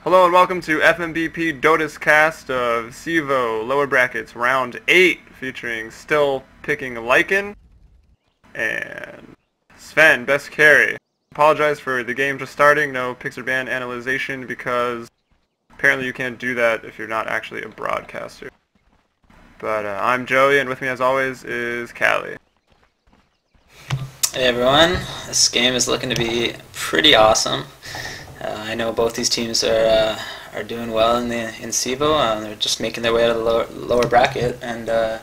Hello and welcome to FMBP Dota's cast of CEVO lower brackets round 8 featuring still picking Lycan and SvenBestCarry. Apologize for the game just starting, no pixel band analyzation because apparently you can't do that if you're not actually a broadcaster. But I'm Joey and with me as always is Callie. Hey everyone, this game is looking to be pretty awesome. I know both these teams are doing well in CEVO. They're just making their way out of the lower bracket, and I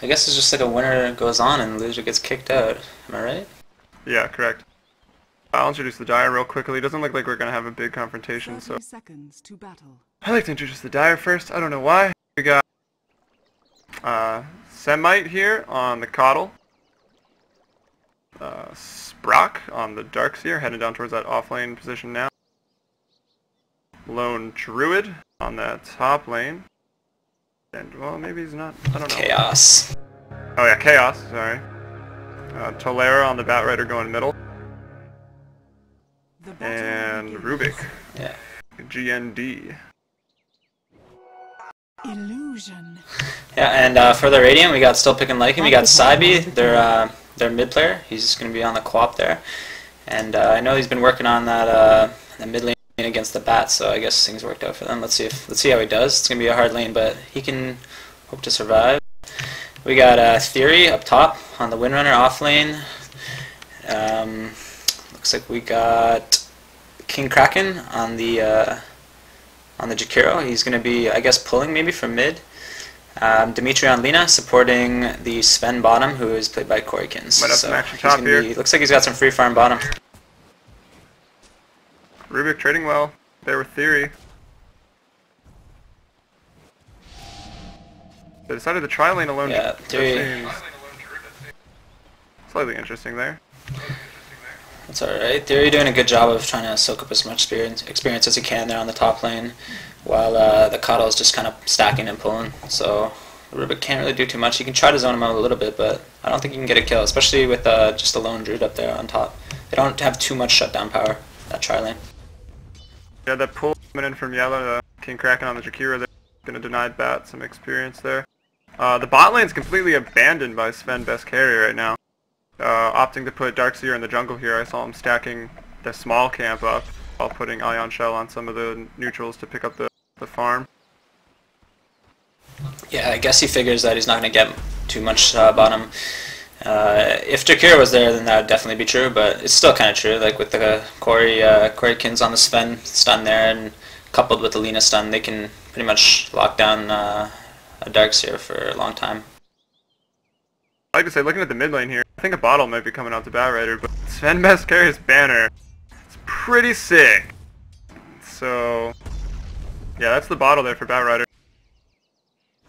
guess it's just like a winner goes on and the loser gets kicked out. Am I right? Yeah, correct. I'll introduce the Dire real quickly. It doesn't look like we're gonna have a big confrontation, so seconds to battle. I like to introduce the Dire first. I don't know why. We got Semite here on the Coddle. Sprock on the Darkseer, heading down towards that offlane position now. Lone Druid on that top lane. And, well, maybe he's not, I don't know. Chaos. Oh yeah, Chaos, sorry. Tolera on the Batrider going middle. And Rubik. Yeah. GND. Illusion. Yeah, and for the Radiant, we got still picking Lycan. We got Saibi, their mid player. He's going to be on the co-op there. And I know he's been working on that the mid lane against the Bat, so I guess things worked out for them. Let's see how he does. It's gonna be a hard lane, but he can hope to survive. We got Theory up top on the Windrunner off lane. Looks like we got King Kraken on the Jakiro. He's gonna be, I guess, pulling maybe from mid. Dimitri on Lina supporting the Sven bottom, who is played by Corykins. Might have some action top here. Looks like he's got some free farm bottom. Rubik trading well. There with Theory. They decided to try lane alone. Yeah, Theory. Slightly interesting there. That's alright. Theory doing a good job of trying to soak up as much experience as he can there on the top lane, while the Coddle is just kind of stacking and pulling. So Rubik can't really do too much. He can try to zone him out a little bit, but I don't think he can get a kill, especially with just a lone Druid up there on top. They don't have too much shutdown power, that tri lane. Yeah, that pull coming in from yellow, King Kraken on the Jakiro, they're going to deny Bat some experience there. The bot lane's completely abandoned by SvenBestCarry right now. Opting to put Darkseer in the jungle here. I saw him stacking the small camp up while putting Ion Shell on some of the neutrals to pick up the farm. Yeah, I guess he figures that he's not going to get too much bottom. If Jakiro was there, then that would definitely be true, but it's still kind of true. Like with the Corykins on the Sven stun there, and coupled with the Lina stun, they can pretty much lock down a Darkseer for a long time. I like to say, looking at the mid lane here, I think a bottle might be coming out to Batrider, but SvenBestCarry's banner is pretty sick. So, yeah, that's the bottle there for Batrider.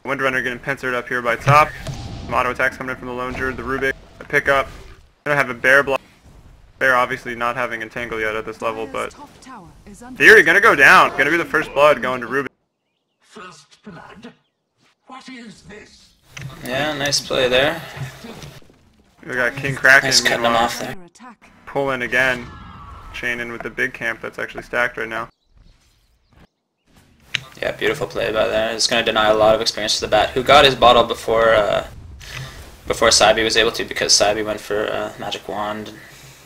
Windrunner getting pincered up here by top. Some auto attacks coming in from the Lone Druid, the Rubik, a pickup. Gonna have a bear block. Bear obviously not having Entangle yet at this level, but Theory gonna go down. Gonna be the first blood going to Rubik. First blood? What is this? Yeah, nice play there. We got King Kraken Nice cutting him off there. pulling again. Chain in with the big camp that's actually stacked right now. Yeah, beautiful play by there. It's going to deny a lot of experience to the Bat, who got his bottle before Saibi was able to, because Saibi went for Magic Wand,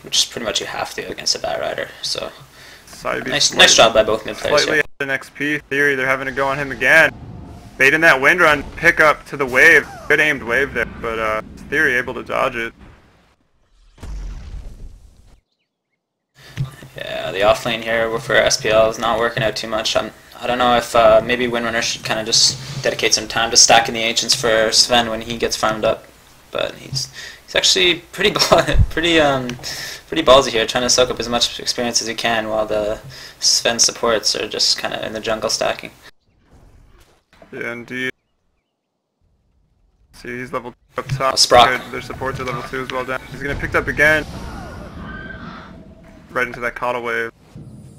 which is pretty much you have to against a Batrider. So nice job by both mid players. Slightly ahead in XP. Theory, they're having to go on him again. Baiting that wind run, pick up to the wave. Good aimed wave there, but Theory able to dodge it. Yeah, the offlane here for SPL is not working out too much. I don't know if maybe Windrunner should kind of just dedicate some time to stacking the Ancients for Sven when he gets farmed up. But he's actually pretty ballsy here, trying to soak up as much experience as he can, while the Sven supports are just kind of in the jungle stacking. Yeah, indeed. See, he's level 2 up top. Sprock. Their supports are level 2 as well down. He's gonna picked up again. Right into that Coddle wave.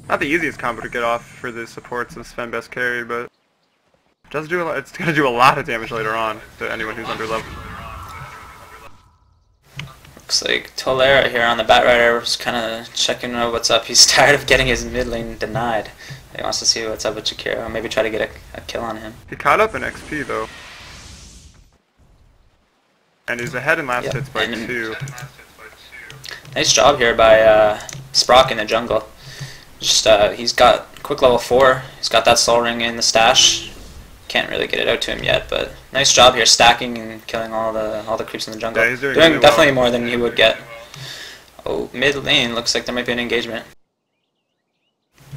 Not the easiest combo to get off for the supports of SvenBestCarry, but it does do a lot. It's gonna do a lot of damage later on to anyone who's under level. Looks like Tolera here on the Batrider was kind of checking out what's up. He's tired of getting his mid lane denied. He wants to see what's up with Jakiro. Maybe try to get a kill on him. He caught up in XP though. And he's ahead in last hits by 2. Nice job here by Sprock in the jungle. Just he's got quick level 4. He's got that soul ring in the stash. Can't really get it out to him yet, but nice job here stacking and killing all the creeps in the jungle. Yeah, he's doing really definitely well. More than he would get. Oh, mid lane looks like there might be an engagement.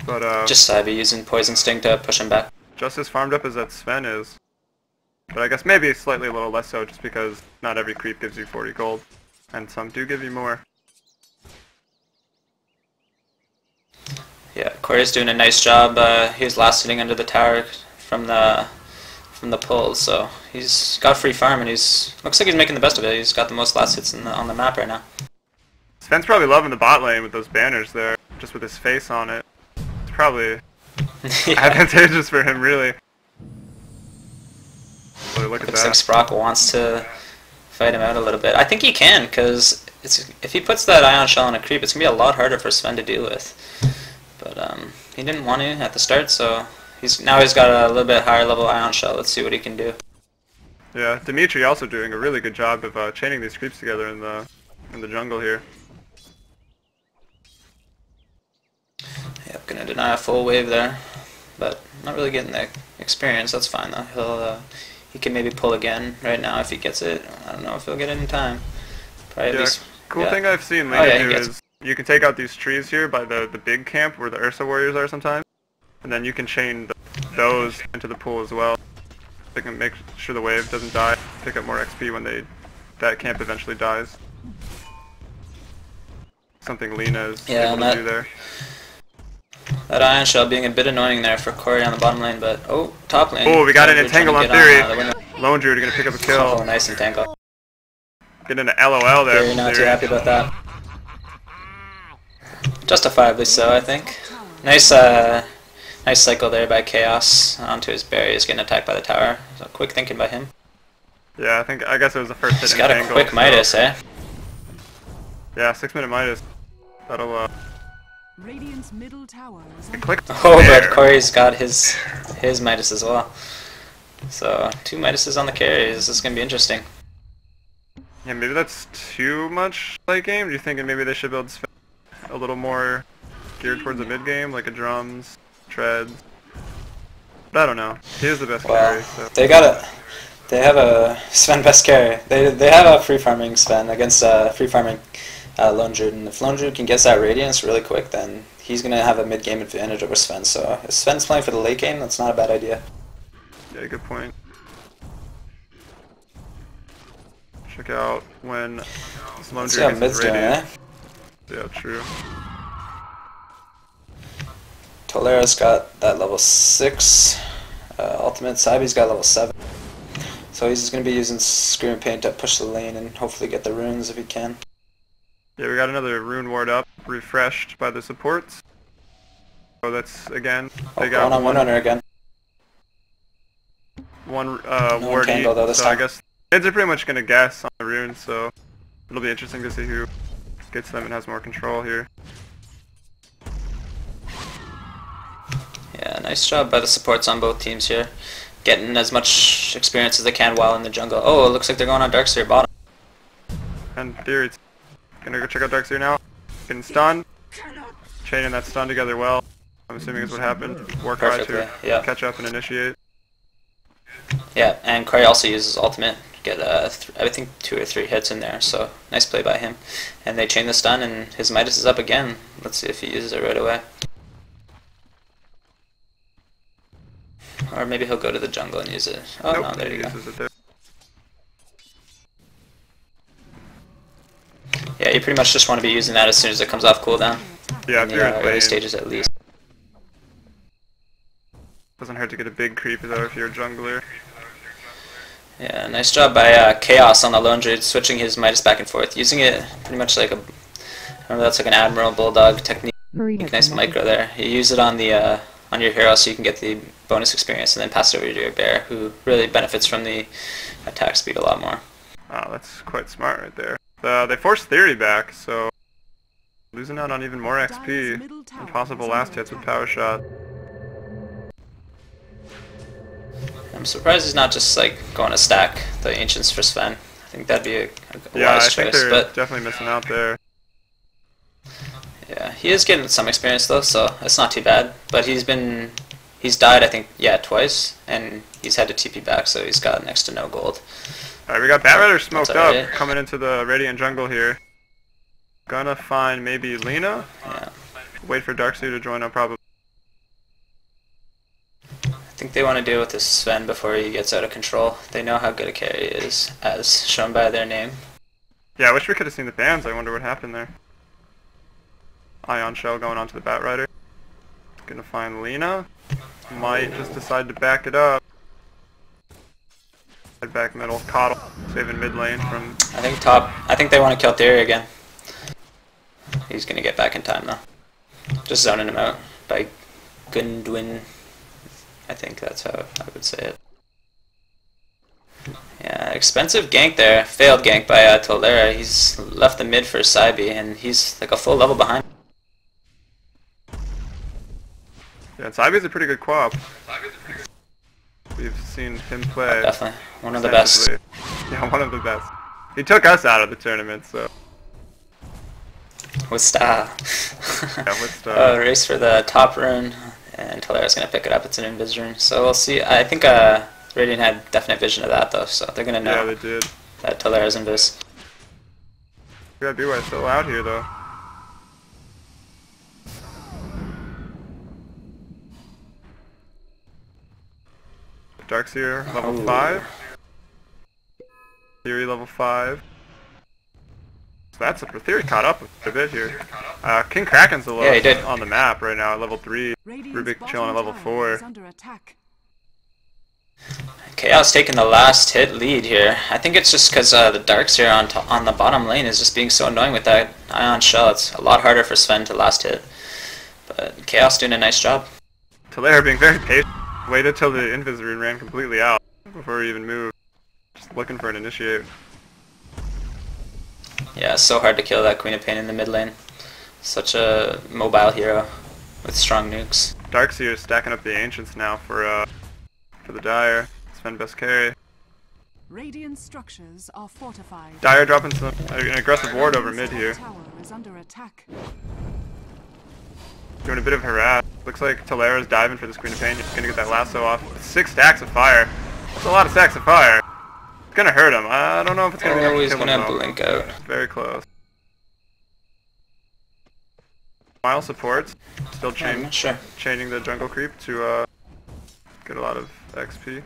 But just Sabi using Poison Sting to push him back. Just as farmed up as that Sven is. But I guess maybe slightly a little less so just because not every creep gives you 40 gold. And some do give you more. Yeah, Corey's doing a nice job. He was last sitting under the tower from the pull, so he's got free farm and looks like he's making the best of it. He's got the most last hits on the map right now. Sven's probably loving the bot lane with those banners there, just with his face on it. It's probably advantageous for him, really. Really look at Looks that. like Sprock wants to fight him out a little bit. I think he can, because if he puts that Ion Shell on a creep, it's going to be a lot harder for Sven to deal with. But he didn't want to at the start, so now he's got a little bit higher level Ion Shell. Let's see what he can do. Yeah, Dimitri also doing a really good job of chaining these creeps together in the jungle here. Yep, gonna deny a full wave there, but not really getting the experience. That's fine though. He can maybe pull again right now if he gets it. I don't know if he'll get it in time. Probably at least. Cool thing I've seen lately do is you can take out these trees here by the big camp where the Ursa warriors are sometimes, and then you can chain those into the pool as well. They can make sure the wave doesn't die, pick up more XP when that camp eventually dies. Something Lena is able to do there. That Ion Shell being a bit annoying there for Corey on the bottom lane, but top lane. Oh, we got an entangle on Theory. Lone Druid gonna pick up a kill. Oh, nice entangle. Getting an LOL there. Theory not too happy about that. Justifiably so, I think. Nice cycle there by Chaos onto his berries, getting attacked by the tower. So quick thinking by him. Yeah, I guess it was the first hit. He's got a quick Midas, eh? Yeah, 6-minute Midas. That'll Radiant's middle tower is but Corey's got his Midas as well. So 2 Midases on the carries. This is gonna be interesting. Yeah, maybe that's too much late game. Do you think maybe they should build a little more geared towards the mid game, like a drums, treads? But I don't know. He is the best carry. So. They have a SvenBestCarry. They have a free farming Sven against free farming Lone Druid, and if Lone Druid can get that Radiance really quick, then he's gonna have a mid game advantage over Sven. So if Sven's playing for the late game, that's not a bad idea. Yeah, good point. Check out when Lone Druid gets his Radiance. Yeah, true. Tolera's got that level 6 ultimate. Sabi's got level 7. So he's just going to be using Scream and Pain to push the lane and hopefully get the runes if he can. Yeah, we got another rune ward up, refreshed by the supports. So that's, again, they got on one runner again. One no ward each, though, this so time. I guess kids are pretty much going to guess on the runes, so it'll be interesting to see who gets them and has more control here. Yeah, nice job by the supports on both teams here. Getting as much experience as they can while in the jungle. Oh, it looks like they're going on Darkseer bottom. And Theory's gonna go check out Darkseer now. Getting stunned. Chaining that stun together well, I'm assuming is what happened. Work hard to catch up and initiate. Yeah, and Corey also uses ultimate. Get I think 2 or 3 hits in there, so nice play by him. And they chain the stun and his Midas is up again. Let's see if he uses it right away. Or maybe he'll go to the jungle and use it. Oh nope, no, there you go. Yeah, you pretty much just want to be using that as soon as it comes off cooldown. Yeah, if you're in early stages at least. Doesn't hurt to get a big creep though if you're a jungler. Yeah, nice job by Chaos on the Lone Druid, switching his Midas back and forth, using it pretty much like remember that's like an Admiral Bulldog technique. Nice micro there. You use it on the on your hero so you can get the bonus experience and then pass it over to your bear, who really benefits from the attack speed a lot more. Wow, that's quite smart right there. They forced Theory back, so losing out on even more XP and possible last hits with Power Shot. I'm surprised he's not just like going to stack the Ancients for Sven. I think that'd be a Yeah, wise I think choice, they're but definitely missing out there. yeah, he is getting some experience though, so it's not too bad. But he's died, I think, yeah, twice, and he's had to TP back, so he's got next to no gold. Alright, we got Batrider smoked up, right. coming into the Radiant jungle here. Gonna find maybe Lina. Yeah. Wait for Darkseer to join up probably. I think they want to deal with this Sven before he gets out of control. They know how good a carry is, as shown by their name. Yeah, I wish we could have seen the bans. I wonder what happened there. Ion Shell going onto the Batrider. Gonna find Lina. Might just decide to back it up. Head back middle. Coddle saving mid lane from... I think top. I think they want to kill Theory again. He's gonna get back in time though. Just zoning him out by Gundwin. I think that's how I would say it. Yeah, expensive gank there. Failed gank by Tolera. He's left the mid for Saibi, and he's like a full level behind. Yeah, Saibi's a pretty good co-op. We've seen him play. Definitely. One of the best. Yeah, one of the best. He took us out of the tournament, so... With style. Yeah, with style. Race for the top rune, and Tolera's going to pick it up. It's an invis rune. So we'll see. I think Radiant had definite vision of that, though, so they're going to know they did. that Tolera's invis. We got BY still out here, though. Darkseer, level 5. Theory, level 5. So that's it. Theory caught up a bit here. King Kraken's the lowest on the map right now at level 3. Rubik chilling at level 4. Chaos taking the last hit lead here. I think it's just because the Darkseer on the bottom lane is just being so annoying with that Ion Shell. It's a lot harder for Sven to last hit. But Chaos doing a nice job. Tolera being very patient. Waited till the invis rune ran completely out before he even moved. Just looking for an initiate. Yeah, it's so hard to kill that Queen of Pain in the mid lane. Such a mobile hero with strong nukes. Darkseer is stacking up the Ancients now for the Dire. SvenBestCarry. Radiant structures are fortified. Dire dropping an aggressive ward over mid here. Tower is under attack. Doing a bit of harass. Looks like Tolera's diving for this Queen of Pain. He's gonna get that lasso off. 6 stacks of fire. That's a lot of stacks of fire. It's gonna hurt him. I don't know if it's gonna be enough to he's kill him gonna though. blink out. Very close. Mile supports. Still I'm not sure. chaining the jungle creep to get a lot of XP.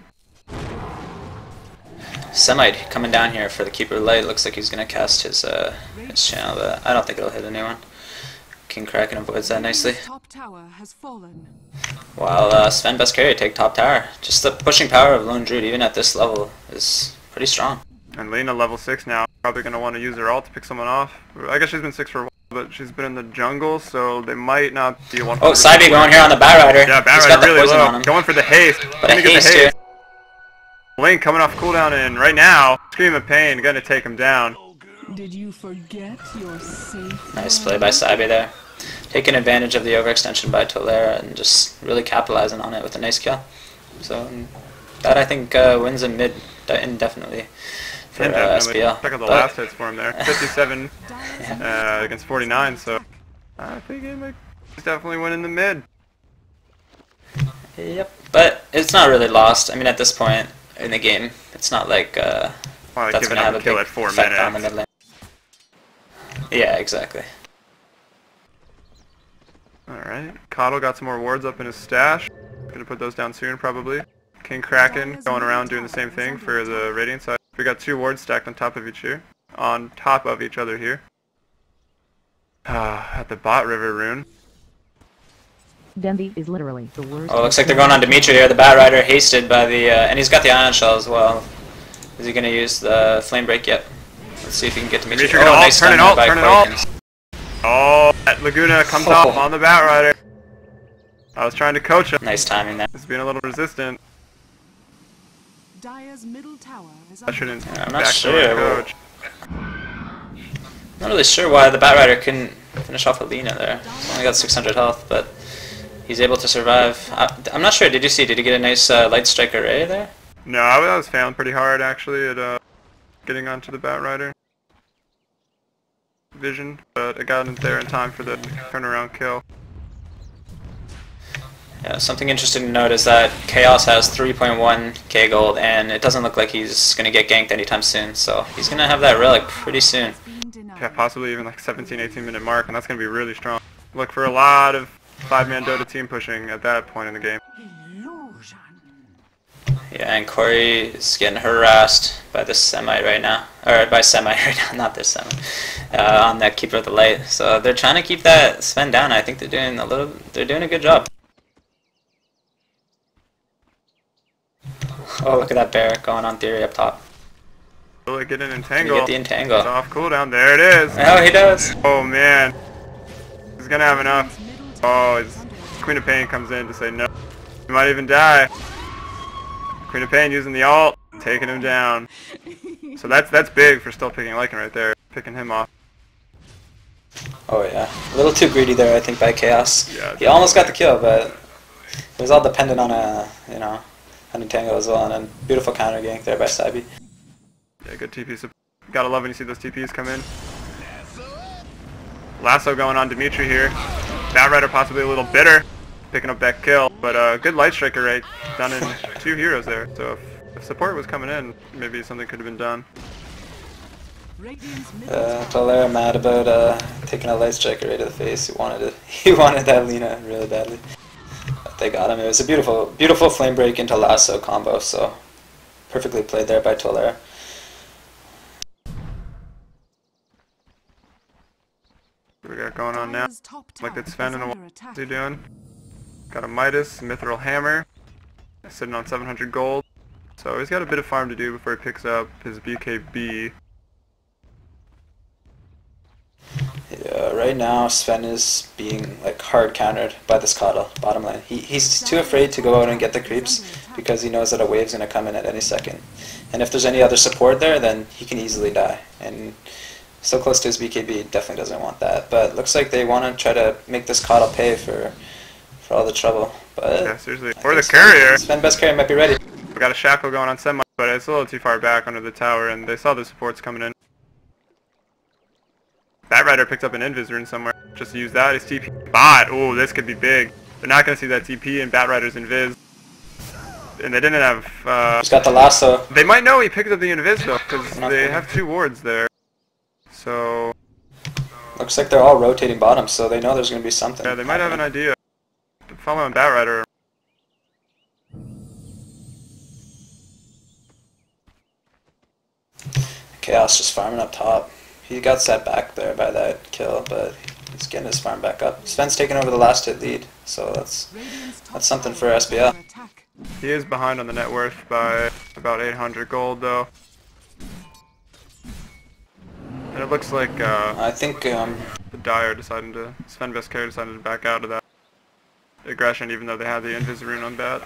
Semite coming down here for the Keeper Light. Looks like he's gonna cast his channel, but I don't think it'll hit anyone. King Kraken avoids that nicely. Top tower has fallen. While SvenBestCarry take top tower. Just the pushing power of Lone Druid, even at this level, is pretty strong. And Lina level 6 now. Probably gonna want to use her ult to pick someone off. I guess she's been 6 for a while, but she's been in the jungle, so they might not be one. Oh, Saibi going here on the Batrider. Yeah, He's got Batrider the really poison low. on him. Going for the haste. But Gonna a get the haste here. Link coming off cooldown, and right now, Scream of Pain gonna take him down. Did you forget your safe? Nice play by Saibi there. Taking advantage of the overextension by Tolera and just really capitalizing on it with a nice kill. So that I think wins him mid indefinitely for SPL. Check out the last hits for him there. 57 against 49, so I think he's definitely winning the mid. Yep, but it's not really lost. I mean, at this point in the game, it's not like that's going to have a big effect on the mid lane. Yeah, exactly. Alright, Coddle got some more wards up in his stash. Gonna put those down soon, probably. King Kraken going around doing the same thing for the Radiant side. We got 2 wards stacked on top of each other here. At the bot river rune. Denby is literally the worst. Oh, looks like they're going on Dimitri here. The Batrider hasted by the, and he's got the Ion Shell as well. Is he going to use the Flame Break yet? Let's see if he can get Dimitri. Oh, nice turn it ult. Oh, that Laguna comes off on the Batrider. I was trying to coach him. Nice timing there. He's being a little resistant. Dire's middle tower is I shouldn't I'm not sure. coach. Not really sure why the Batrider couldn't finish off Alina there. Only got 600 health, but he's able to survive. I'm not sure, did you get a nice light strike array there? No, I was failing pretty hard actually at getting onto the Batrider vision, but I got in there in time for the turnaround kill. Yeah, something interesting to note is that Chaos has 3.1k gold, and it doesn't look like he's going to get ganked anytime soon, so he's going to have that relic pretty soon. Yeah, possibly even like 17-18 minute mark, and that's going to be really strong. Look for a lot of 5-man Dota team pushing at that point in the game. Illusion. Yeah, and Corey is getting harassed by this Semite right now. Or by Semite right now, not this Semite. On that Keeper of the Light. So they're trying to keep that Sven down. I think they're doing a good job. Oh, look at that bear going on theory up top. Will it get an You entangle? get the entangle. It's off cooldown. There it is. Oh, he does. Oh man. He's gonna have enough. Oh, his Queen of Pain comes in to say no. He might even die. Queen of Pain using the ult, taking him down. So that's big for still picking Lycan right there. Picking him off. Oh yeah, a little too greedy there, I think, by Chaos. Yeah, He almost got the kill, but it was all dependent on an entangle as well, and a beautiful counter gank there by Saibi. Yeah, good TP support. Gotta love when you see those TPs come in. Lasso going on Dimitri here. Batrider possibly a little bitter, picking up that kill, but good light striker rate done in 2 heroes there. So if support was coming in, maybe something could have been done. Valera mad about taking a light striker right to the face. He wanted that Lina really badly. But they got him. It was a beautiful flame break into lasso combo, so perfectly played there by Tolera. What we got going on now? Like that Sven and what's he doing? Got a Midas, Mithril Hammer, sitting on 700 gold. So he's got a bit of farm to do before he picks up his BKB. Yeah, right now Sven is being like hard countered by this Coddle, bottom lane. He's too afraid to go out and get the creeps because he knows that a wave's going to come in at any second. And if there's any other support there, then he can easily die. And so close to his BKB, definitely doesn't want that. But looks like they want to try to make this Coddle pay for all the trouble. But Yeah, seriously. Or the carrier. SvenBestCarry might be ready. We got a shackle going on Semi, but it's a little too far back under the tower, and they saw the supports coming in. Batrider picked up an Invis rune somewhere. Just use that as TP. Bot! Ooh, this could be big. They're not going to see that TP in Batrider's Invis. And they didn't have... He's got the lasso. They might know he picked up the Invis though, because they have 2 wards there. So... Looks like they're all rotating bottom, so they know there's going to be something. Yeah, they might have an idea. Following Batrider. Chaos just farming up top. He got set back there by that kill, but he's getting his farm back up. Sven's taking over the last hit lead, so that's something for SPL. He is behind on the net worth by about 800 gold though. And it looks like I think the Dire SvenBestCarry decided to back out of that aggression even though they had the Invis rune on bat.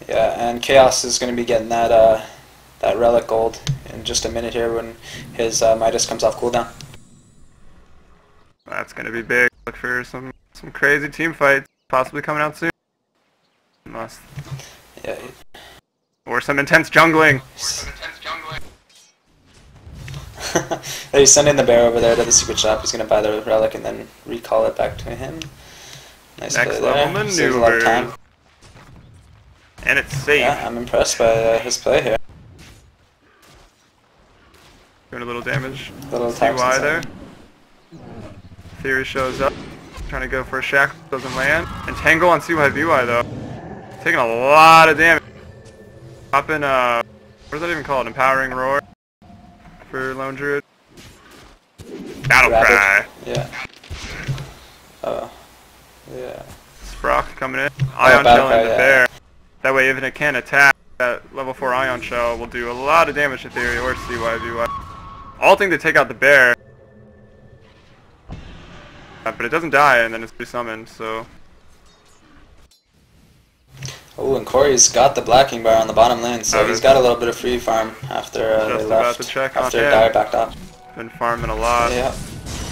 Yeah, and Chaos is going to be getting that that relic gold in just a minute here when his Midas comes off cooldown. That's going to be big. Look for some crazy team fights possibly coming out soon. Must. Yeah. Or some intense jungling. He's sending the bear over there to the secret shop. He's going to buy the relic and then recall it back to him. Nice Next play level there. Saves a lot of time. maneuvers. And it's safe. Yeah, I'm impressed by his play here. Doing a little damage. Little See taps why inside. there? Theory shows up. Trying to go for a shackle. Doesn't land. Entangle on CYBY though. Taking a lot of damage. Popping what is that even called? Empowering Roar for Lone Druid. Battle Cry. Yeah. Yeah. Sprock coming in. Ion Battle Shell Cry, in the yeah. bear. That way even it can attack, that level 4 Ion Shell will do a lot of damage to Theory or CYBY. Ulting to take out the bear. But it doesn't die and then it's resummoned, so... Oh, and Corey's got the blacking bar on the bottom lane, so he's got a little bit of free farm after they Just about left, to check on after him. Dire backed off. Been farming a lot. Yeah.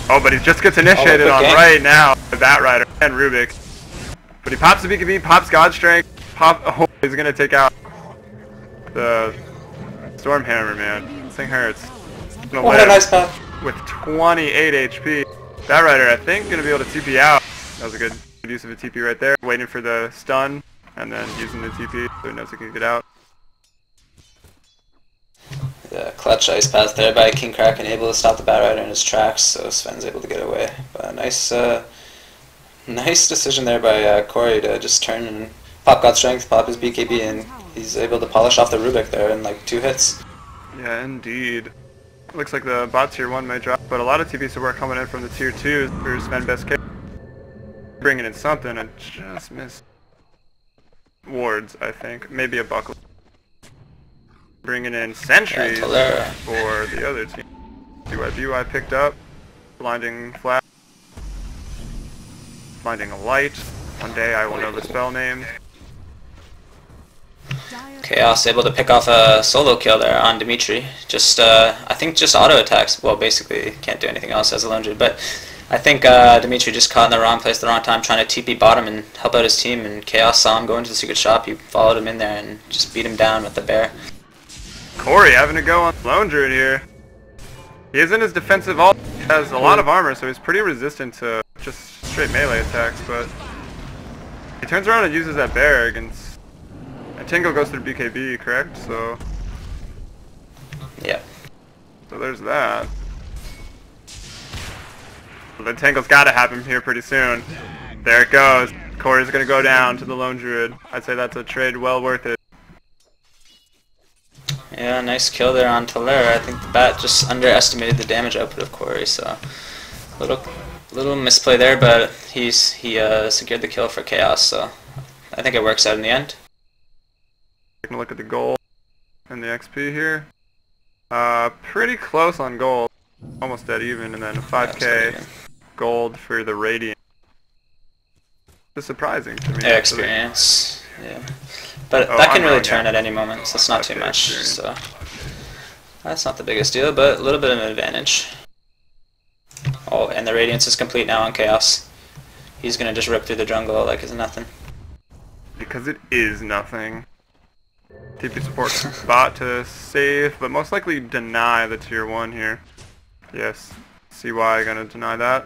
Oh, but he just gets initiated on game. right now. The Bat Rider and Rubik. But he pops the BKB, pops God Strength, oh, he's gonna take out the Storm Hammer, man. This thing hurts. Gonna What a live nice path. with 28 HP. Bat Rider, I think, gonna be able to TP out. That was a good use of a TP right there. Waiting for the stun, and then using the TP so he knows he can get out. The clutch ice pass there by King Kraken, able to stop the Bat Rider in his tracks, so Sven's able to get away. But nice decision there by Corey to just turn and pop God Strength, pop his BKB, and he's able to polish off the Rubik there in like 2 hits. Yeah, indeed. Looks like the bot tier 1 may drop, but a lot of TP support coming in from the tier 2 for SvenBestCarry. Bringing in something, I just missed wards, I think. Maybe a buckle. Bringing in sentries for the other team. CYBY picked up. Blinding flash. Blinding a light. One day I will know the spell names. Chaos able to pick off a solo kill there on Dimitri. Just, I think just auto attacks. Well, basically can't do anything else as a lone druid, but I think Dimitri just caught in the wrong place at the wrong time, trying to TP bottom and help out his team, and Chaos saw him go into the secret shop. He followed him in there and just beat him down with the bear. Corey having to go on lone druid here. He is in his defensive ult. He has a lot of armor, so he's pretty resistant to just straight melee attacks, but he turns around and uses that bear against... And Tingle goes through BKB, correct? So... Yeah. So there's that. The Tangle's gotta happen here pretty soon. There it goes. Corey's gonna go down to the lone druid. I'd say that's a trade well worth it. Yeah, nice kill there on Tolera. I think the bat just underestimated the damage output of Corey, so little misplay there, but he secured the kill for Chaos, so I think it works out in the end. Taking a look at the gold and the XP here. Pretty close on gold. Almost dead even, and then a 5k gold for the Radiant. It's surprising to me. Yeah, experience. Yeah. But that can really turn at any moment, so it's not too much. So that's not the biggest deal, but a little bit of an advantage. Oh, and the Radiance is complete now on Chaos. He's gonna just rip through the jungle like it's nothing. Because it is nothing. TP support bot to save, but most likely deny the tier 1 here. Yes, CY gonna deny that.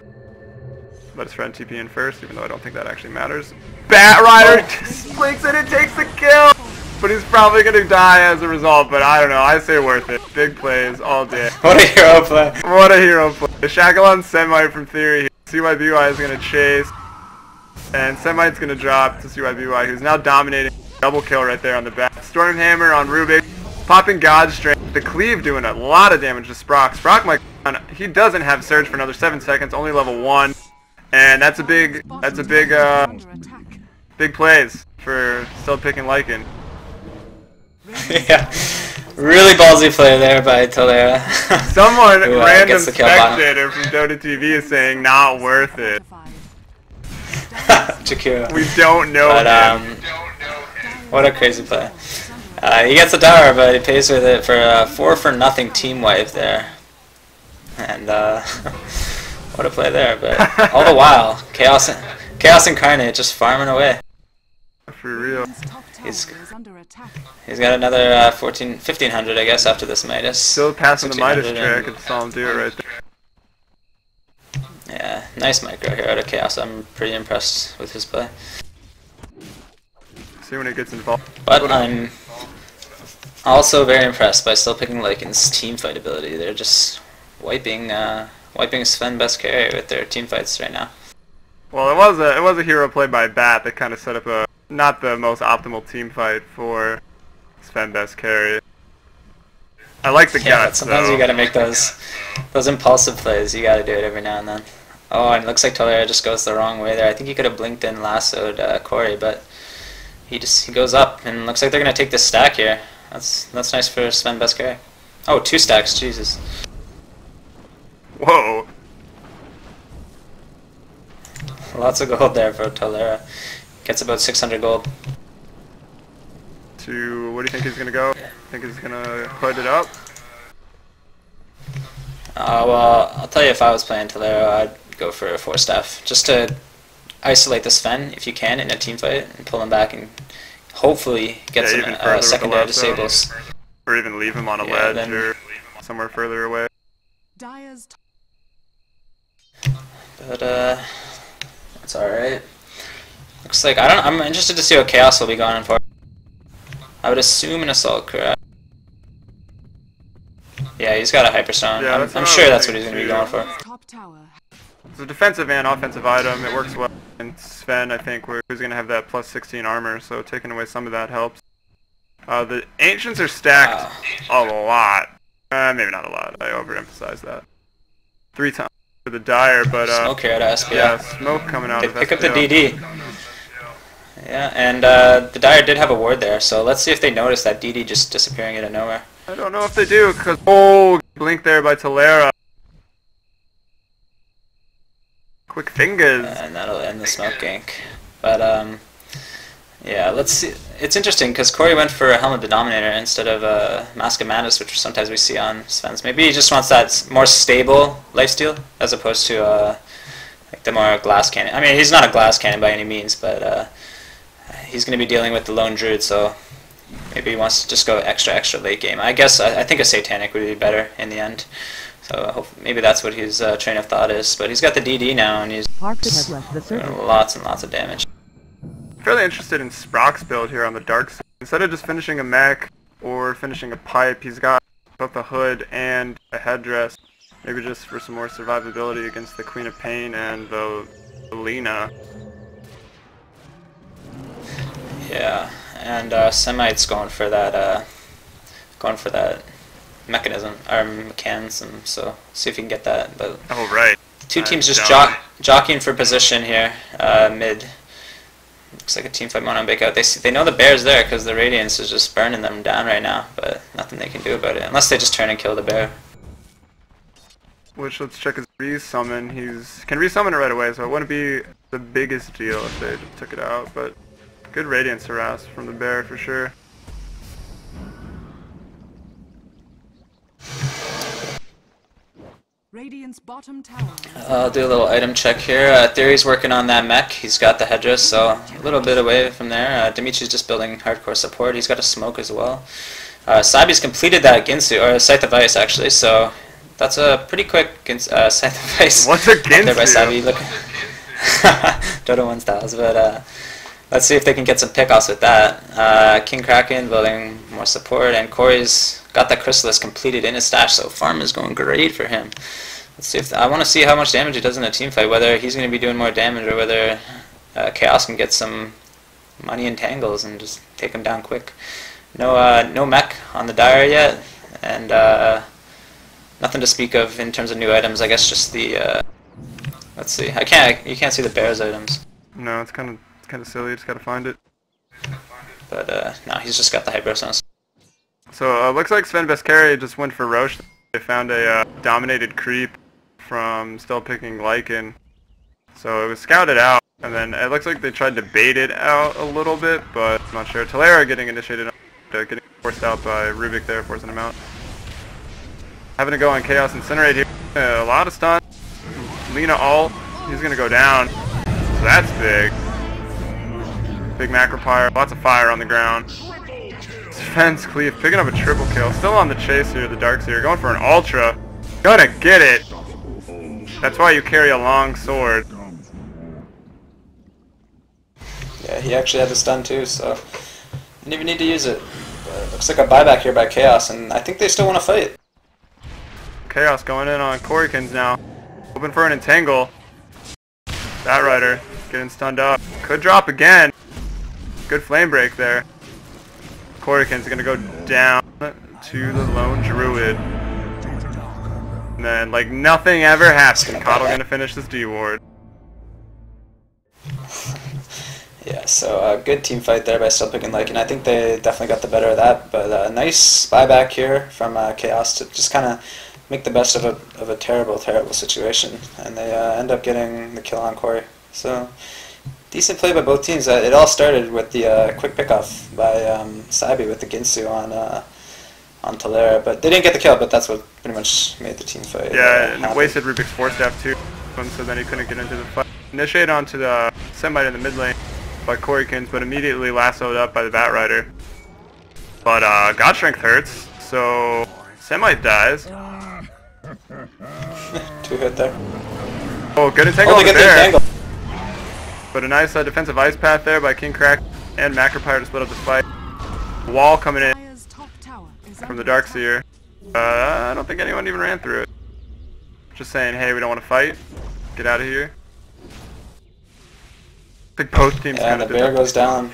Let his friend TP in first, even though I don't think that actually matters. Bat Rider just blinks and it takes the kill! But he's probably gonna die as a result, but I don't know, I say worth it. Big plays all day. What a hero play! What a hero play. Shackle Semite from Theory. CYBY is gonna chase. And Semite's gonna drop to CYBY, who's now dominating. Double kill right there on the back. Stormhammer on Rubik. Popping God Strength. The Cleave doing a lot of damage to Sprock. Sprock might... He doesn't have Surge for another 7 seconds, only level 1. And that's a big big plays for still picking Lycan. Yeah, really ballsy play there by Tolera. Someone, random spectator from Dota TV is saying not worth it. Jakiro. We don't know him. What a crazy play. He gets a tower, but he pays with it for a 4-for-0 team wipe there. And what a play there, but all the while, Chaos Incarnate just farming away. For real. He's got another 1500, I guess, after this Midas. Still passing the Midas trick, I saw him do it right there. Yeah, nice micro here out of Chaos. I'm pretty impressed with his play. See when he gets involved. But I'm also very impressed by still picking Lycan's team fight ability. They're just wiping SvenBestCarry with their team fights right now. Well, it was a hero play by Bat that kind of set up a not the most optimal team fight for SvenBestCarry. I like the guts. Sometimes you gotta make those impulsive plays. You gotta do it every now and then. Oh, and it looks like Tolera just goes the wrong way there. I think he could have blinked and lassoed Corey, but he goes up, and looks like they're gonna take this stack here. That's nice for SvenBestCarry. Oh, 2 stacks, Jesus. Whoa. Lots of gold there for Tolera. Gets about 600 gold. Where do you think he's gonna go? Think he's gonna put it up? Well, I'll tell you, if I was playing Tolero, I'd go for a 4-staff. Just to isolate the Sven, if you can, in a team fight, and pull him back and hopefully get some secondary disables. Or even leave him on a ledge or somewhere further away. Dire's But, it's alright. Looks like, I'm interested to see what Chaos will be going for. I would assume an Assault Crew. Yeah, he's got a Hyperstone. Yeah, I'm sure that's what he's going to be going for. top tower. It's a defensive and offensive item. It works well. And Sven, I think, who's going to have that plus 16 armor, so taking away some of that helps. The Ancients are stacked a lot. Maybe not a lot. I overemphasize that. 3 times for the Dire, but Smoke here at SPL. yeah, smoke coming out of Pick up the SPL. DD. Yeah, and the Dire did have a ward there, so let's see if they notice that DD just disappearing out of nowhere. I don't know if they do, because blink there by Tolera. Quick fingers. And that'll end the smoke gank. But yeah, let's see. It's interesting because Corey went for a Helmet Denominator instead of Mask of Madness, which sometimes we see on Sven's. Maybe he just wants that more stable lifesteal as opposed to like the more glass cannon. I mean, he's not a glass cannon by any means, but he's going to be dealing with the lone druid, so maybe he wants to just go extra late game. I guess I think a Satanic would be better in the end. So maybe that's what his train of thought is. But he's got the DD now, and he's doing lots and lots of damage. Fairly interested in Sprock's build here on the dark side. Instead of just finishing a mech or finishing a pipe, he's got both a hood and a headdress. Maybe just for some more survivability against the Queen of Pain and the Lena. Yeah, and Semite's going for that mechanism or mechanism. So see if he can get that. But oh right, two teams just jockeying for position here, mid. Looks like a team fight mode on Bakeout. They know the bear's there because the Radiance is just burning them down right now, but nothing they can do about it unless they just turn and kill the bear. Which, let's check his resummon. He can resummon it right away, so it wouldn't be the biggest deal if they just took it out, but good Radiance harass from the bear for sure. Radiant's bottom tower. I'll do a little item check here. Theory's working on that mech. He's got the headdress, so a little bit away from there. Dimitri's just building hardcore support. He's got a smoke as well. Sabi's completed that Ginsu, or Scythe of Ice actually, so that's a pretty quick Scythe of Ice. What's a Ginsu? There by Sabi. Look. Dodo 1 styles, but let's see if they can get some pickoffs with that. King Kraken building more support, and Corey's got that Chrysalis completed in his stash, so farm is going great for him. Let's see if I want to see how much damage he does in a team fight, whether he's going to be doing more damage or whether Chaos can get some money in tangles and just take him down quick. No mech on the Dire yet, and nothing to speak of in terms of new items. I guess just the let's see. You can't see the bear's items. No, it's kind of silly. You just gotta find it. But no, he's just got the Hypersons. So looks like SvenBestCarry just went for Roche. They found a dominated creep from still picking Lycan. So it was scouted out, and then it looks like they tried to bait it out a little bit, but I'm not sure. Tolera getting initiated, getting forced out by Rubik there, forcing him out. Having to go on Chaos Incinerate here. A lot of stun. Lena ult. He's gonna go down. So that's big. Big macro fire. Lots of fire on the ground. Sven's Cleave picking up a triple kill. Still on the chase here, the Darkseer. Going for an ultra. Gonna get it. That's why you carry a long sword. Yeah, he actually had the stun too, so didn't even need to use it. But it looks like a buyback here by Chaos, and I think they still want to fight. Chaos going in on Korikins now. Hoping for an entangle. That Rider getting stunned up. Could drop again. Good flame break there. Korikins gonna go down to the lone druid. And then, like nothing ever happened, Coddle gonna finish this D-ward. Yeah, so good team fight there by still picking Lycan. I think they definitely got the better of that, but a nice buyback here from Chaos to just kind of make the best of a terrible situation, and they end up getting the kill on Corey. So decent play by both teams. It all started with the quick pickoff by Sabi with the Ginsu on Talera, but they didn't get the kill, but that's what pretty much made the team fight. Yeah, and happen. wasted Rubik's Force Staff too, so then he couldn't get into the fight. Initiate onto the Semite in the mid lane by Korykins, but immediately lassoed up by the Batrider. But God Strength hurts, so Semite dies. 2 hit there. Oh, good entangle Oh, on they the get the bear. entangle. But a nice defensive ice path there by King Crack and Macropyre to split up the fight. Wall coming in Dire's top tower is from under the attack. Darkseer. I don't think anyone even ran through it. Just saying, hey, we don't want to fight. Get out of here. I think both teams Yeah, kind the of bear goes down.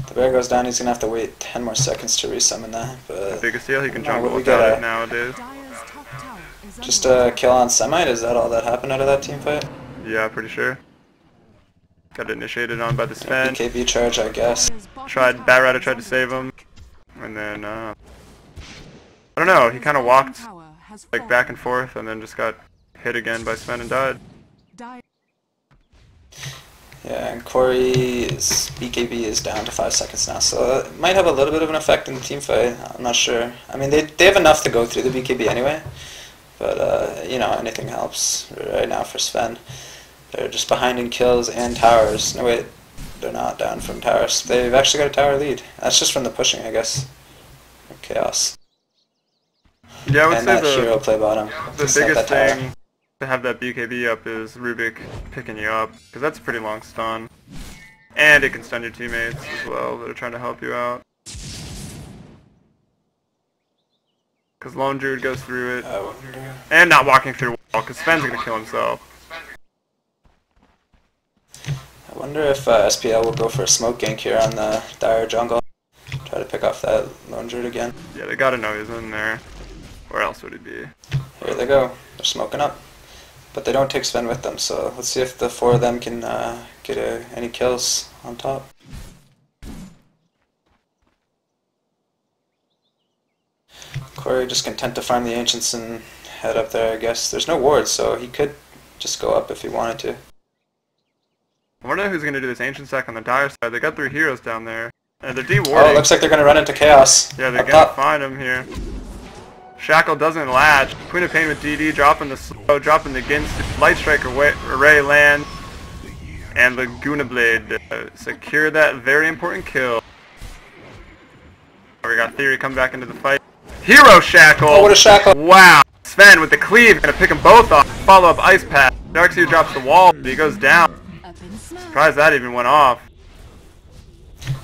The bear goes down, he's going to have to wait 10 more seconds to resummon that. The But biggest deal, he can No, jungle what we without got, it nowadays. Dire's top tower is just under a kill on Semite, is that all that happened out of that team fight? Yeah, pretty sure. Got initiated on by the Sven. BKB charge, I guess. Dire's bottom Tried, tower Batrider is tried to under save him. attack. And then, I don't know, he kind of walked Tower has like fallen. back and forth and then just got hit again by Sven and died. Dire Yeah, and Corey's BKB is down to 5 seconds now, so it might have a little bit of an effect in the team fight. I'm not sure. I mean, they have enough to go through the BKB anyway, but you know, anything helps right now for Sven. They're just behind in kills and towers. No, wait, they're not down from towers. They've actually got a tower lead. That's just from the pushing, I guess. Chaos. Yeah, I would And say that hero play bottom. the Just like biggest that tower. thing to have that BKB up is Rubik picking you up, because that's a pretty long stun. And it can stun your teammates as well that are trying to help you out. Because Lone Druid goes through it, I wonder. and not walking through wall, because Sven's going to kill himself. I wonder if SPL will go for a smoke gank here on the Dire jungle. Try to pick off that Lone Druid again. Yeah, they gotta know he's in there. Where else would he be? Here they go. They're smoking up. But they don't take Sven with them, so let's see if the 4 of them can get any kills on top. Corey just content to farm the Ancients and head up there, I guess. There's no wards, so he could just go up if he wanted to. I wonder who's gonna do this ancient sack on the Dire side. They got 3 heroes down there. And they're dewarding. Oh, it looks like they're going to run into Chaos. Yeah, they're up gonna top. find him here. Shackle doesn't latch. Queen of Pain with DD, dropping the slow, dropping the Gins. Light Striker Array land. And Laguna Blade secure that very important kill. We got Theory come back into the fight. Hero Shackle! Oh, what a shackle! Wow! Sven with the cleave, gonna pick them both off. Follow up Ice Path. Darkseer drops the wall, but he goes down. up in smoke. Surprised that even went off.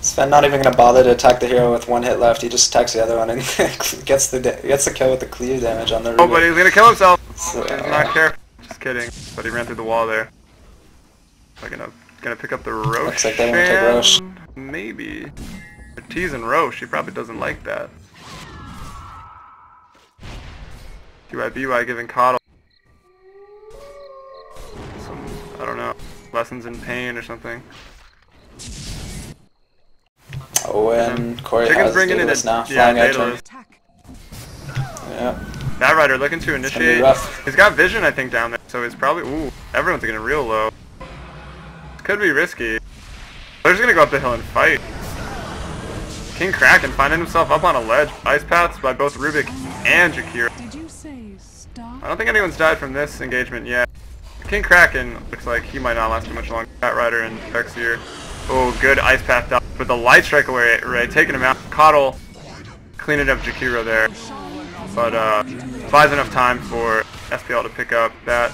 Sven not even going to bother to attack the hero with 1 hit left. He just attacks the other one and gets the kill with the cleave damage on the Oh, but Rubik. he's gonna kill himself. So, He's not careful. Just kidding. But he ran through the wall there. They're gonna pick up the Roche. Looks like they won't take Roche. Maybe. They're teasing Roche. He probably doesn't like that. QIBY giving Coddle some, I don't know, lessons in pain or something. Oh, and Corey Chicken's has bringing in Daedalus now. yeah, Flying Edge. Daedalus. Attack. Yeah. Batrider looking to gonna be initiate. rough. He's got vision, I think, down there, so he's probably. Ooh, everyone's getting real low. This could be risky. They're just gonna go up the hill and fight. King Kraken finding himself up on a ledge. Ice paths by both Rubik and Jakiro. Did you say stop? I don't think anyone's died from this engagement yet. King Kraken looks like he might not last too much longer. Batrider and Darkseer. Oh, good Ice Path down with the Light Strike array taking him out. Coddle cleaning up Jakiro there. But buys enough time for SPL to pick up that.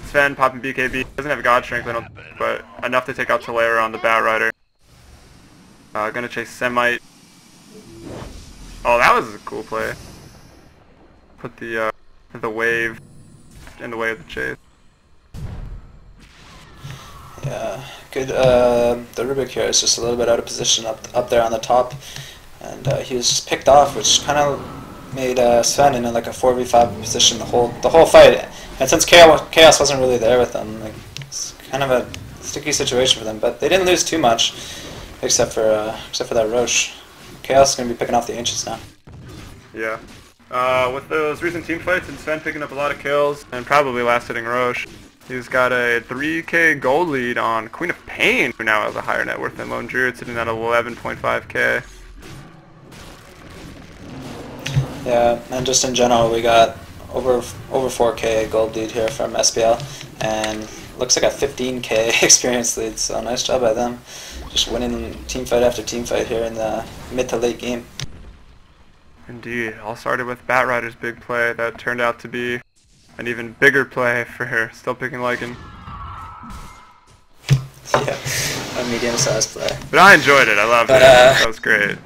Sven popping BKB. Doesn't have God Strength, I don't think, but enough to take out Talera on the Batrider. Gonna chase Semite. Oh, that was a cool play. Put the wave in the way of the chase. Yeah, good. The Rubik here is just a little bit out of position up there on the top, and he was just picked off, which kind of made Sven in like a 4v5 position the whole fight. And since Chaos wasn't really there with them, like, it's kind of a sticky situation for them. But they didn't lose too much, except for that Roche. Chaos is gonna be picking off the Ancients now. Yeah. With those recent team fights and Sven picking up a lot of kills and probably last hitting Roche, he's got a 3k gold lead on Queen of Pain, who now has a higher net worth than Lone Druid, sitting at 11.5k. Yeah, and just in general, we got over 4K gold lead here from SPL, and looks like a 15K experience lead. So nice job by them, just winning team fight after team fight here in the mid to late game. Indeed, all started with Batrider's big play that turned out to be an even bigger play for her. Still picking Lycan. Yeah, a medium-sized play. But I enjoyed it. I loved it. That was great.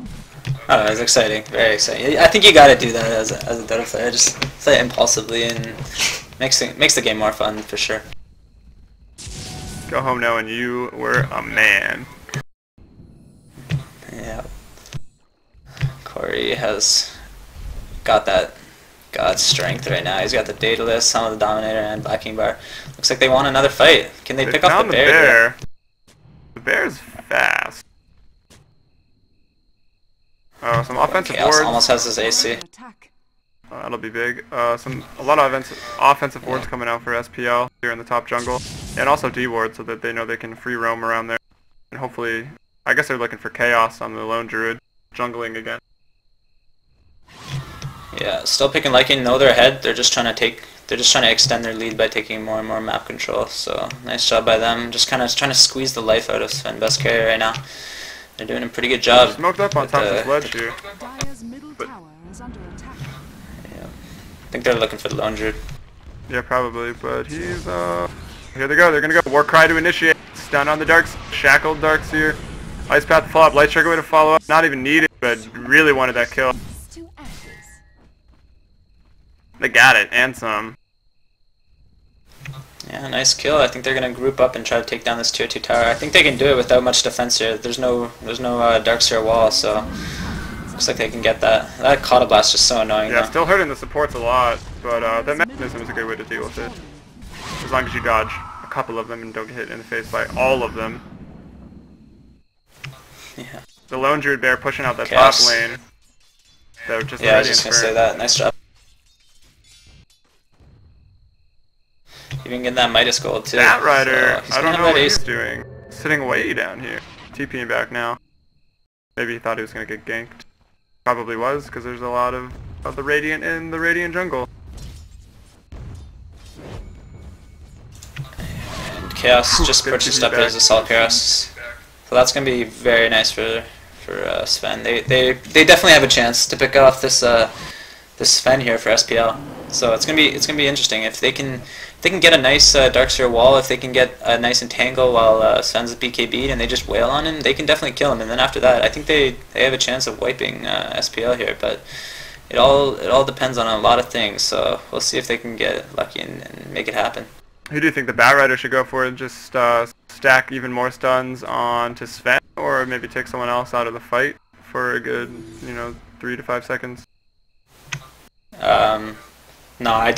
Oh, it was exciting. Very exciting. I think you got to do that as a Dota player. Just play impulsively and makes the game more fun for sure. Go home knowing you were a man. Yeah. Corey has got that god strength right now. He's got the Daedalus, Son of the Dominator, and Black King Bar. Looks like they want another fight. Can they pick up the bear? The bear's fast. Oh, some offensive Chaos boards. almost has his AC. Attack. That'll be big. A lot of offensive boards coming out for SPL here in the top jungle, and also D ward so that they know they can free roam around there. And hopefully, I guess they're looking for chaos on the lone druid, jungling again. Yeah, still picking Lycan. No, they're ahead. They're just trying to extend their lead by taking more and more map control. So nice job by them. Just kind of trying to squeeze the life out of SvenBestCarry right now. They're doing a pretty good job. Smoked up on top of this ledge here. Dire's middle tower is under attack. Yeah, I think they're looking for the lone druid. Yeah, probably. But he's here they go. They're gonna go war cry to initiate. Stun on the darks. Shackled Darkseer. Ice path to follow up. Light trigger way to follow up. Not even needed, but really wanted that kill. To ashes. They got it, and some. Yeah, nice kill. I think they're gonna group up and try to take down this tier 2 tower. I think they can do it without much defense here. There's no Darkseer wall, so looks like they can get that. That Cauda Blast is just so annoying. Yeah, though. still hurting the supports a lot, but that mechanism is a good way to deal with it. As long as you dodge a couple of them and don't get hit in the face by all of them. Yeah. The lone druid bear pushing out that Chaos. top lane. They're just Yeah, I was ready just gonna for say that. Nice job. Even getting that Midas gold too. Batrider, So I don't know that what he's ace. doing. Sitting way down here. TPing back now. Maybe he thought he was going to get ganked. Probably was, because there's a lot of the Radiant in the Radiant jungle. And Chaos just Good purchased TP up back. his Assault Chaos. So that's gonna be very nice for Sven. They definitely have a chance to pick off this this Sven here for SPL. So it's gonna be interesting if they can get a nice Darkseer wall. If they can get a nice entangle while Sven's BKB'd and they just wail on him, they can definitely kill him. And then after that, I think they have a chance of wiping SPL here. But it all depends on a lot of things. So we'll see if they can get lucky and make it happen. Who do you think the Batrider should go for? Just stack even more stuns onto Sven, or maybe take someone else out of the fight for a good, 3 to 5 seconds? No, I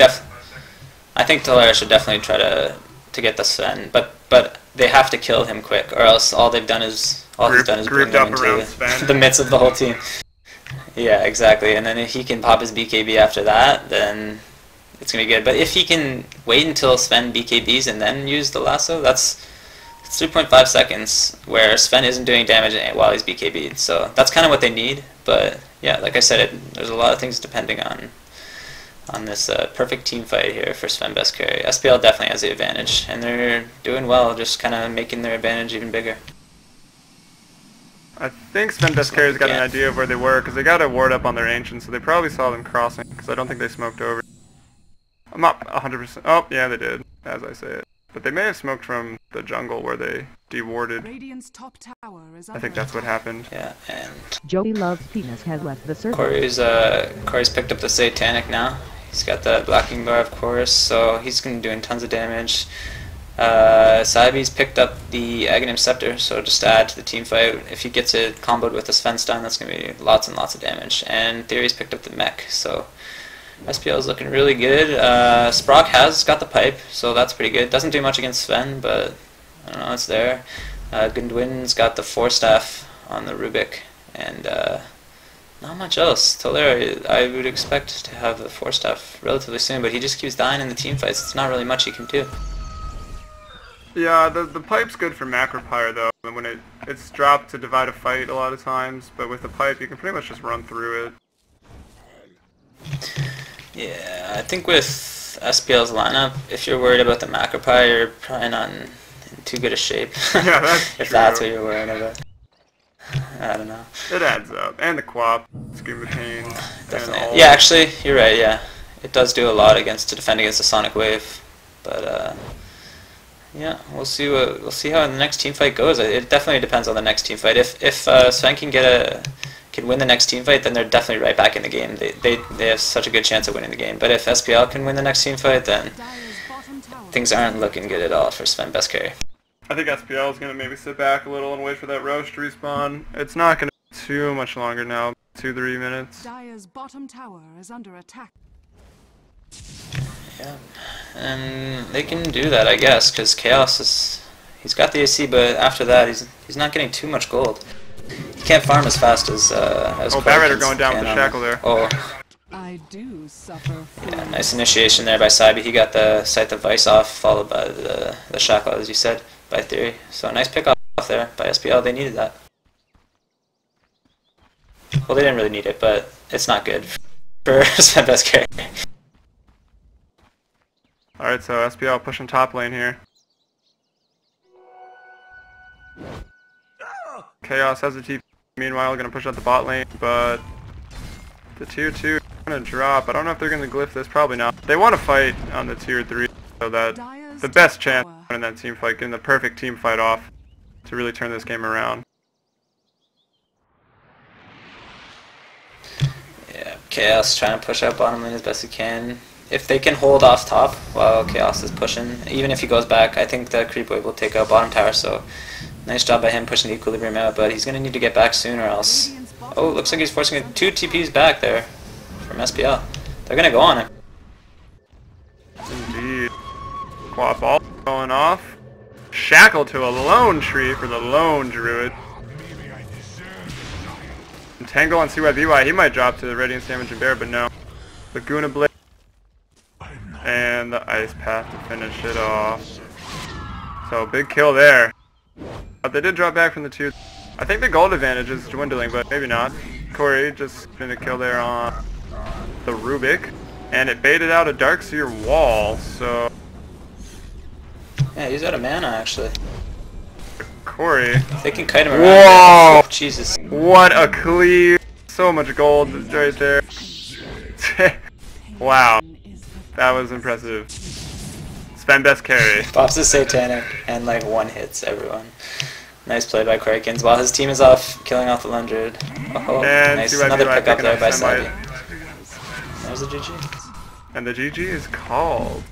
think Talaria should definitely try to get the Sven, but they have to kill him quick, or else all he's done is bring them into the midst of the whole team. Yeah, exactly. And then if he can pop his BKB after that, then it's gonna be good. But if he can wait until Sven BKBs and then use the lasso, it's 3.5 seconds where Sven isn't doing damage while he's BKB'd. So that's kind of what they need. But yeah, like I said, there's a lot of things depending on this perfect team fight here for SvenBestCarry. SPL definitely has the advantage, and they're doing well, just kind of making their advantage even bigger. I think SvenBestCarry's got an idea of where they were, because they got a ward up on their Ancient, so they probably saw them crossing, because I don't think they smoked over. I'm not 100%. Oh, yeah, they did, as I say it. But they may have smoked from the jungle where they dewarded. Radiant's top tower is I think that's what happened. Yeah, and Joey Loves Penis has left the server. Corey's picked up the Satanic now. He's got the Blacking Bar, of course, so he's going to be doing tons of damage. Sabi's picked up the Aghanim Scepter, so just to add to the team fight, if he gets it comboed with the Sven stun, that's going to be lots and lots of damage. And Theory's picked up the Mech, so SPL is looking really good. Sprock has got the pipe, so that's pretty good. Doesn't do much against Sven, but I don't know, it's there. Gundwin's got the 4-staff on the Rubik, and not much else. Talaria, I would expect to have the 4-staff relatively soon, but he just keeps dying in the team fights. It's not really much he can do. Yeah, the pipe's good for Macropyre though, and when it's dropped to divide a fight a lot of times, but with the pipe you can pretty much just run through it. Yeah, I think with SPL's lineup, if you're worried about the Macropie, you're probably not in too good a shape. Yeah, that's if true. that's what you're worried about. I don't know. It adds up. And the Quap, Scream of Pain, and Definitely. all. Yeah, actually, you're right, yeah. It does do a lot to defend against the Sonic Wave. But, yeah, we'll see how the next team fight goes. It definitely depends on the next team fight. If Sven can win the next team fight, then they're definitely right back in the game. They have such a good chance of winning the game. But if SPL can win the next team fight, then things aren't looking good at all for SvenBestCarry. I think SPL is going to maybe sit back a little and wait for that Roche to respawn. It's not going to be too much longer now. 2-3 minutes. Dire's bottom tower is under attack. Yeah, and they can do that, I guess, because Chaos he's got the AC, but after that he's not getting too much gold. He can't farm as fast as Oh, Bat Rider going down with the shackle there. Oh, I do suffer. yeah, nice initiation there by Saibi. He got the Scythe of Vice off, followed by the shackle, as you said, by Theory. So nice pick off there by SPL. They needed that. Well, they didn't really need it, but it's not good for SvenBestCarry. Alright, so SPL pushing top lane here. Chaos has a TP. Meanwhile, going to push out the bot lane, but the tier 2 is going to drop. I don't know if they're going to glyph this. Probably not. They want to fight on the tier 3, so that the best chance in that team fight, getting the perfect team fight off to really turn this game around. Yeah, Chaos trying to push out bottom lane as best he can. If they can hold off top while Chaos is pushing, even if he goes back, I think the creep wave will take out bottom tower, so nice job by him pushing the equilibrium out, but he's going to need to get back soon or else... Oh, looks like he's forcing 2 TPs back there from SPL. They're going to go on him. Indeed. Quap all going off. Shackle to a lone tree for the lone druid. Tangle on CYBY, he might drop to the Radiance damage and bear, but no. Laguna Blade. And the Ice Path to finish it off. So big kill there. But they did drop back from the 2. I think the gold advantage is dwindling, but maybe not. Corey just gonna kill there on the Rubik. And it baited out a Darkseer wall, so... Yeah, he's out of mana actually. Corey. They can kite him around. Whoa! Oh, Jesus. What a cleave! So much gold right there. Wow. That was impressive. SvenBestCarry. Pops is satanic and like one hits everyone. Nice play by Quakens while his team is off killing off the Lundred. Oh, and nice. CYBY Another pick up picking there up by Semi. Sabi. There's the GG. And the GG is called.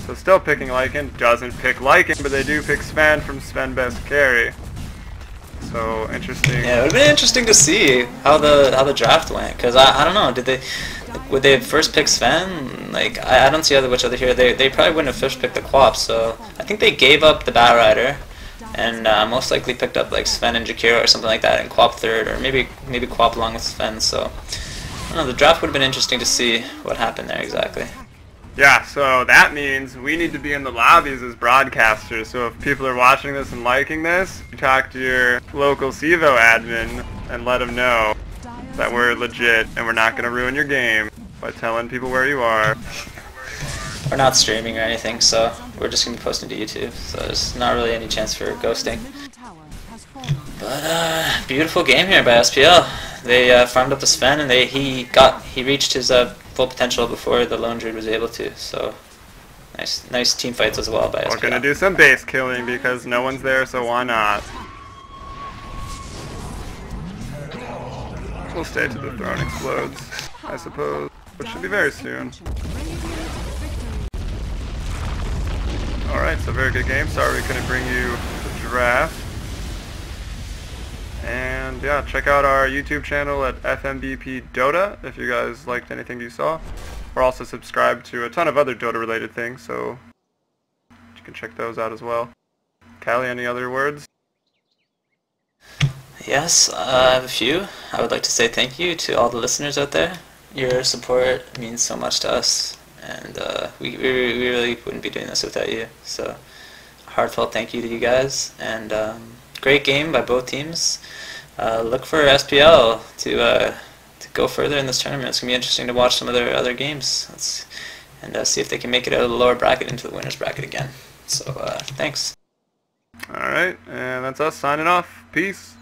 So still picking Lycan. Doesn't pick Lycan, but they do pick Sven from SvenBestCarry. So interesting. Yeah, it would be interesting to see how the draft went, because I don't know, would they first pick Sven? Like I don't see which other hero they probably wouldn't have first picked the Quap, so I think they gave up the Bat Rider and most likely picked up like Sven and Jakiro or something like that and Quap third, or maybe Quap along with Sven. So I don't know, the draft would have been interesting to see what happened there exactly. Yeah, so that means we need to be in the lobbies as broadcasters. So if people are watching this and liking this, you talk to your local CEVO admin and let them know that we're legit and we're not going to ruin your game by telling people where you are. We're not streaming or anything, so we're just going to be posting to YouTube, so there's not really any chance for ghosting. But beautiful game here by SPL. They farmed up the Sven and he reached his full potential before the Lone Druid was able to. So nice team fights as well by SPL. We're gonna do some base killing because no one's there, so why not? We'll stay till the throne explodes, I suppose, which should be very soon. Alright, so very good game. Sorry we couldn't bring you the draft. And yeah, check out our YouTube channel at FMBP Dota if you guys liked anything you saw. We're also subscribed to a ton of other Dota related things, so you can check those out as well. Callie, any other words? Yes, I have a few. I would like to say thank you to all the listeners out there. Your support means so much to us, and we really wouldn't be doing this without you. So, a heartfelt thank you to you guys, and great game by both teams. Look for SPL to go further in this tournament. It's going to be interesting to watch some of their other games and see if they can make it out of the lower bracket into the winner's bracket again. So thanks. Alright, and that's us signing off. Peace.